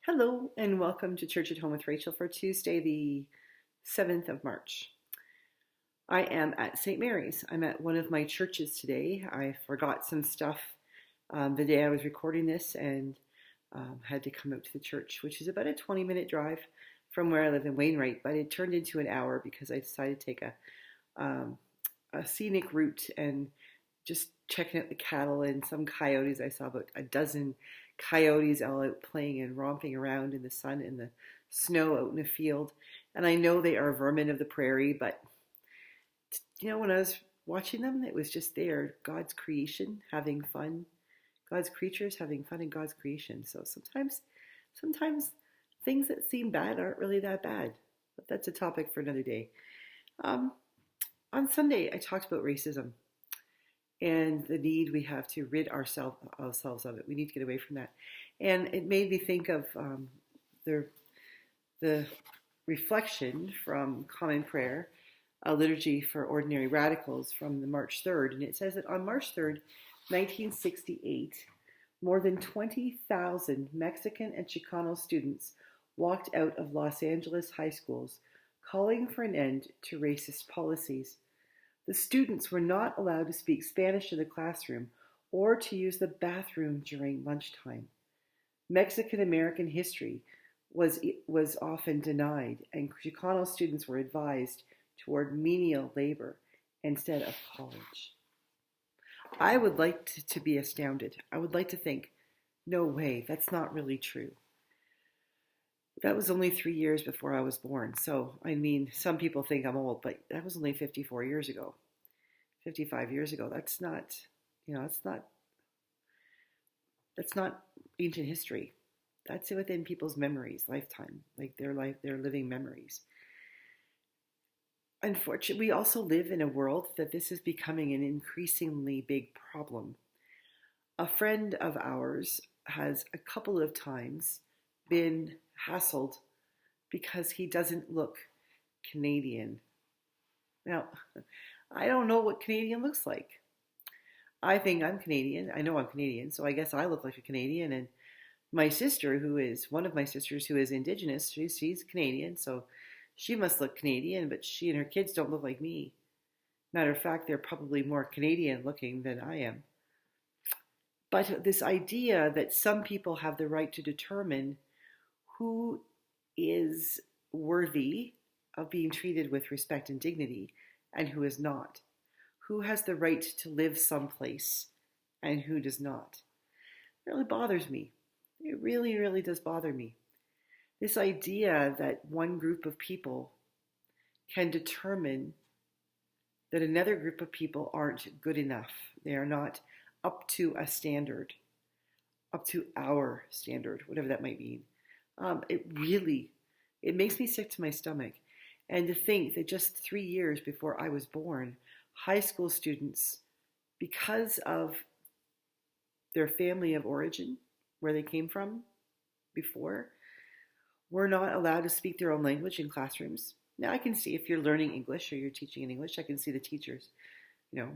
Hello and welcome to Church at Home with Rachael for Tuesday, the 7th of March. I am at St. Mary's. I'm at one of my churches today. I forgot some stuff the day I was recording this and had to come out to the church, which is about a 20-minute drive from where I live in Wainwright, but it turned into an hour because I decided to take a scenic route and just checking out the cattle and some coyotes. I saw about a dozen coyotes all out playing and romping around in the sun and the snow out in the field. And I know they are vermin of the prairie, but when I was watching them, it was just there, God's creation, having fun, God's creatures having fun in God's creation. So sometimes things that seem bad aren't really that bad, but that's a topic for another day. On Sunday, I talked about racism and the need we have to rid ourselves of it. We need to get away from that. And it made me think of the reflection from Common Prayer, a liturgy for ordinary radicals from the March 3rd. And it says that on March 3rd, 1968, more than 20,000 Mexican and Chicano students walked out of Los Angeles high schools calling for an end to racist policies. The students were not allowed to speak Spanish in the classroom or to use the bathroom during lunchtime. Mexican American history was often denied, and Chicano students were advised toward menial labor instead of college. I would like to be astounded. I would like to think, no way, that's not really true. That was only 3 years before I was born. So, some people think I'm old, but that was only 54 years ago, 55 years ago. That's not ancient history. That's within people's memories, lifetime, like their living memories. Unfortunately, we also live in a world that this is becoming an increasingly big problem. A friend of ours has a couple of times been hassled because he doesn't look Canadian. Now, I don't know what Canadian looks like. I think I'm Canadian. I know I'm Canadian, so I guess I look like a Canadian. And my sister, one of my sisters who is Indigenous, she's Canadian, so she must look Canadian, but she and her kids don't look like me. Matter of fact, they're probably more Canadian looking than I am. But this idea that some people have the right to determine who is worthy of being treated with respect and dignity and who is not, who has the right to live someplace and who does not, it really bothers me. It really, really does bother me. This idea that one group of people can determine that another group of people aren't good enough. They are not up to a standard, up to our standard, whatever that might mean. It makes me sick to my stomach. And to think that just 3 years before I was born, high school students, because of their family of origin, where they came from before, were not allowed to speak their own language in classrooms. Now I can see if you're learning English or you're teaching in English, I can see the teachers,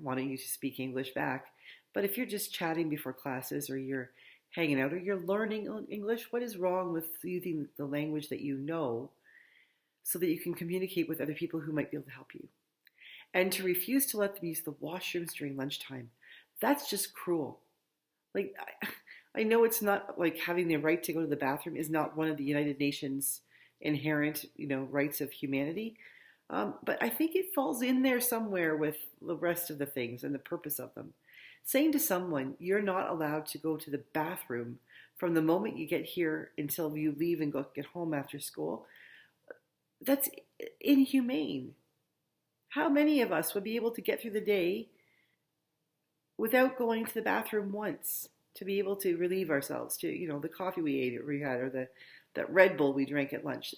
wanting you to speak English back. But if you're just chatting before classes or you're hanging out or you're learning English, what is wrong with using the language that you know so that you can communicate with other people who might be able to help you? And to refuse to let them use the washrooms during lunchtime, that's just cruel. Like, I know it's not like having the right to go to the bathroom is not one of the United Nations inherent, rights of humanity. But I think it falls in there somewhere with the rest of the things and the purpose of them. Saying to someone, you're not allowed to go to the bathroom from the moment you get here until you leave and get home after school, that's inhumane. How many of us would be able to get through the day without going to the bathroom once to be able to relieve ourselves, to, the coffee we ate or we had, or that Red Bull we drank at lunch?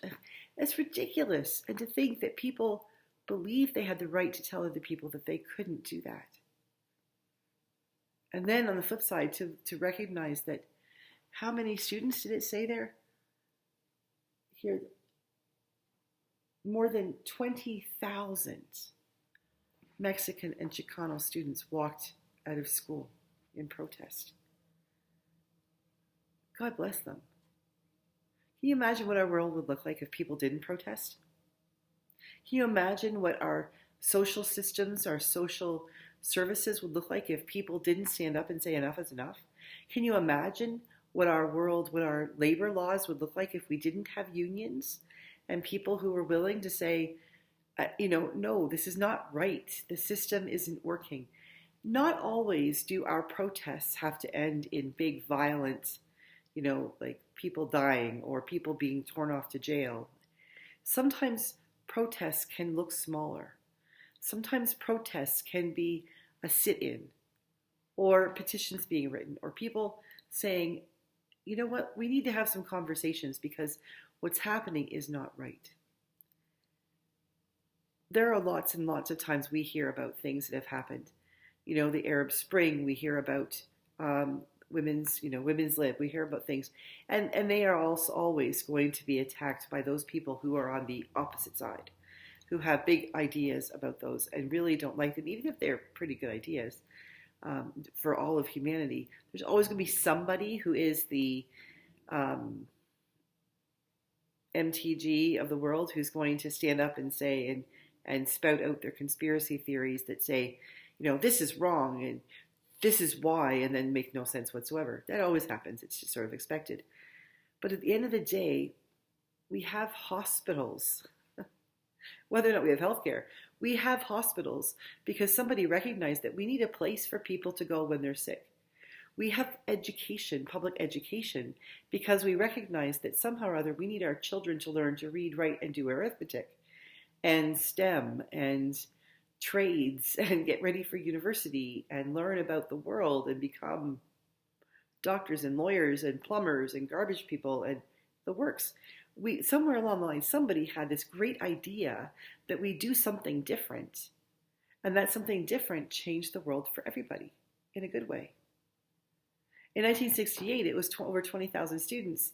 It's ridiculous. And to think that people believe they had the right to tell other people that they couldn't do that. And then on the flip side, to recognize that how many students did it say there? Here, more than 20,000 Mexican and Chicano students walked out of school in protest. God bless them. Can you imagine what our world would look like if people didn't protest? Can you imagine what our social systems, our social services would look like if people didn't stand up and say enough is enough? Can you imagine what our world, what our labor laws would look like if we didn't have unions and people who were willing to say, no, this is not right. The system isn't working. Not always do our protests have to end in big, violent, like people dying or people being torn off to jail. Sometimes protests can look smaller. Sometimes protests can be a sit-in or petitions being written or people saying, you know what, we need to have some conversations because what's happening is not right. There are lots and lots of times we hear about things that have happened. The Arab Spring, we hear about women's lib, we hear about things. And they are also always going to be attacked by those people who are on the opposite side, who have big ideas about those and really don't like them, even if they're pretty good ideas for all of humanity. There's always going to be somebody who is the MTG of the world who's going to stand up and say and spout out their conspiracy theories that say, this is wrong and this is why, and then make no sense whatsoever. That always happens. It's just sort of expected. But at the end of the day, we have hospitals. Whether or not we have healthcare, we have hospitals because somebody recognized that we need a place for people to go when they're sick. We have education, public education, because we recognize that somehow or other we need our children to learn to read, write, and do arithmetic, and STEM, and trades, and get ready for university, and learn about the world, and become doctors and lawyers and plumbers and garbage people and the works. Somewhere along the line, somebody had this great idea that we do something different, and that something different changed the world for everybody in a good way. In 1968, it was over 20,000 students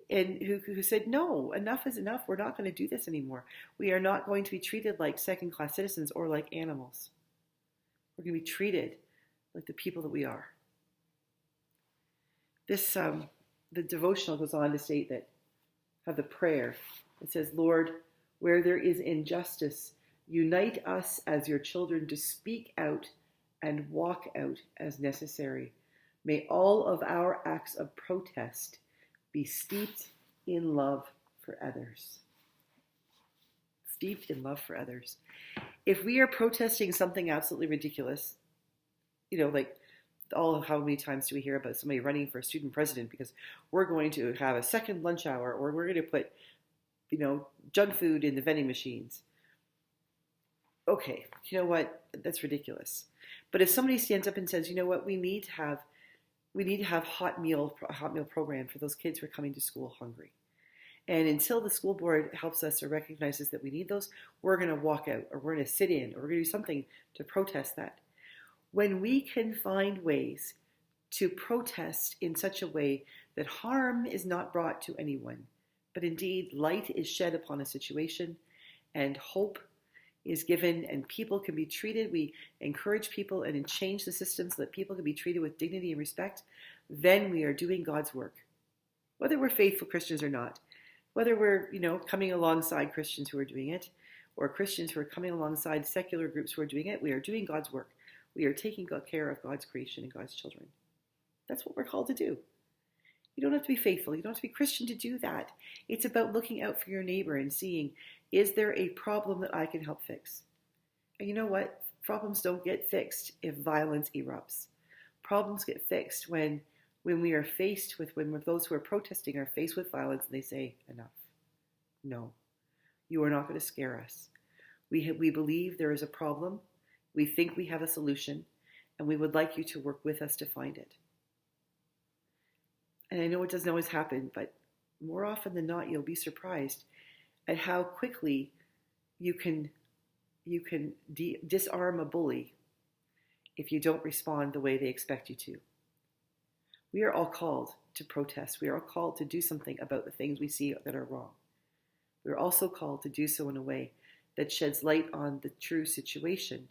and who said, no, enough is enough. We're not going to do this anymore. We are not going to be treated like second-class citizens or like animals. We're going to be treated like the people that we are. This, the devotional goes on to state that, have the prayer. It says, Lord, where there is injustice, unite us as your children to speak out and walk out as necessary. May all of our acts of protest be steeped in love for others. Steeped in love for others. If we are protesting something absolutely ridiculous, like how many times do we hear about somebody running for student president because we're going to have a second lunch hour or we're going to put, junk food in the vending machines. Okay, you know what? That's ridiculous. But if somebody stands up and says, you know what, we need to have a hot meal program for those kids who are coming to school hungry. And until the school board helps us or recognizes that we need those, we're going to walk out or we're going to sit in or we're going to do something to protest that. When we can find ways to protest in such a way that harm is not brought to anyone, but indeed light is shed upon a situation and hope is given and people can be treated, we encourage people and change the system so that people can be treated with dignity and respect, then we are doing God's work. Whether we're faithful Christians or not, whether we're, coming alongside Christians who are doing it, or Christians who are coming alongside secular groups who are doing it, we are doing God's work. We are taking care of God's creation and God's children. That's what we're called to do. You don't have to be faithful. You don't have to be Christian to do that. It's about looking out for your neighbor and seeing, is there a problem that I can help fix? And you know what? Problems don't get fixed if violence erupts. Problems get fixed when we are faced with, when those who are protesting are faced with violence and they say, enough. No, you are not going to scare us. We believe there is a problem. We think we have a solution, and we would like you to work with us to find it. And I know it doesn't always happen, but more often than not, you'll be surprised at how quickly you can disarm a bully if you don't respond the way they expect you to. We are all called to protest. We are all called to do something about the things we see that are wrong. We are also called to do so in a way that sheds light on the true situation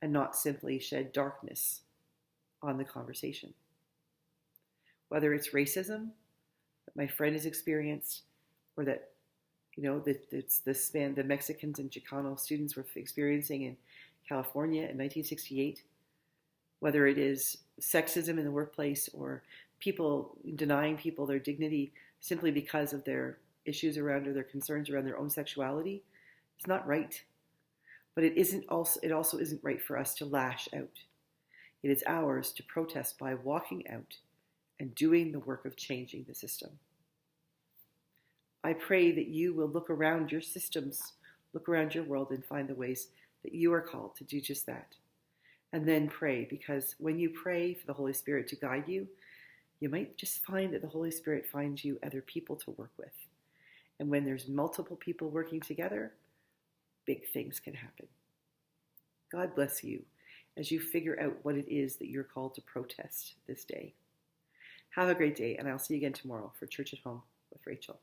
and not simply shed darkness on the conversation. Whether it's racism that my friend has experienced, or that, that it's the span the Mexicans and Chicano students were experiencing in California in 1968, whether it is sexism in the workplace or people denying people their dignity simply because of their issues around or their concerns around their own sexuality. It's not right. But it also isn't right for us to lash out. It is ours to protest by walking out and doing the work of changing the system. I pray that you will look around your systems, look around your world, and find the ways that you are called to do just that. And then pray, because when you pray for the Holy Spirit to guide you, you might just find that the Holy Spirit finds you other people to work with. And when there's multiple people working together, big things can happen. God bless you as you figure out what it is that you're called to protest this day. Have a great day, and I'll see you again tomorrow for Church at Home with Rachael.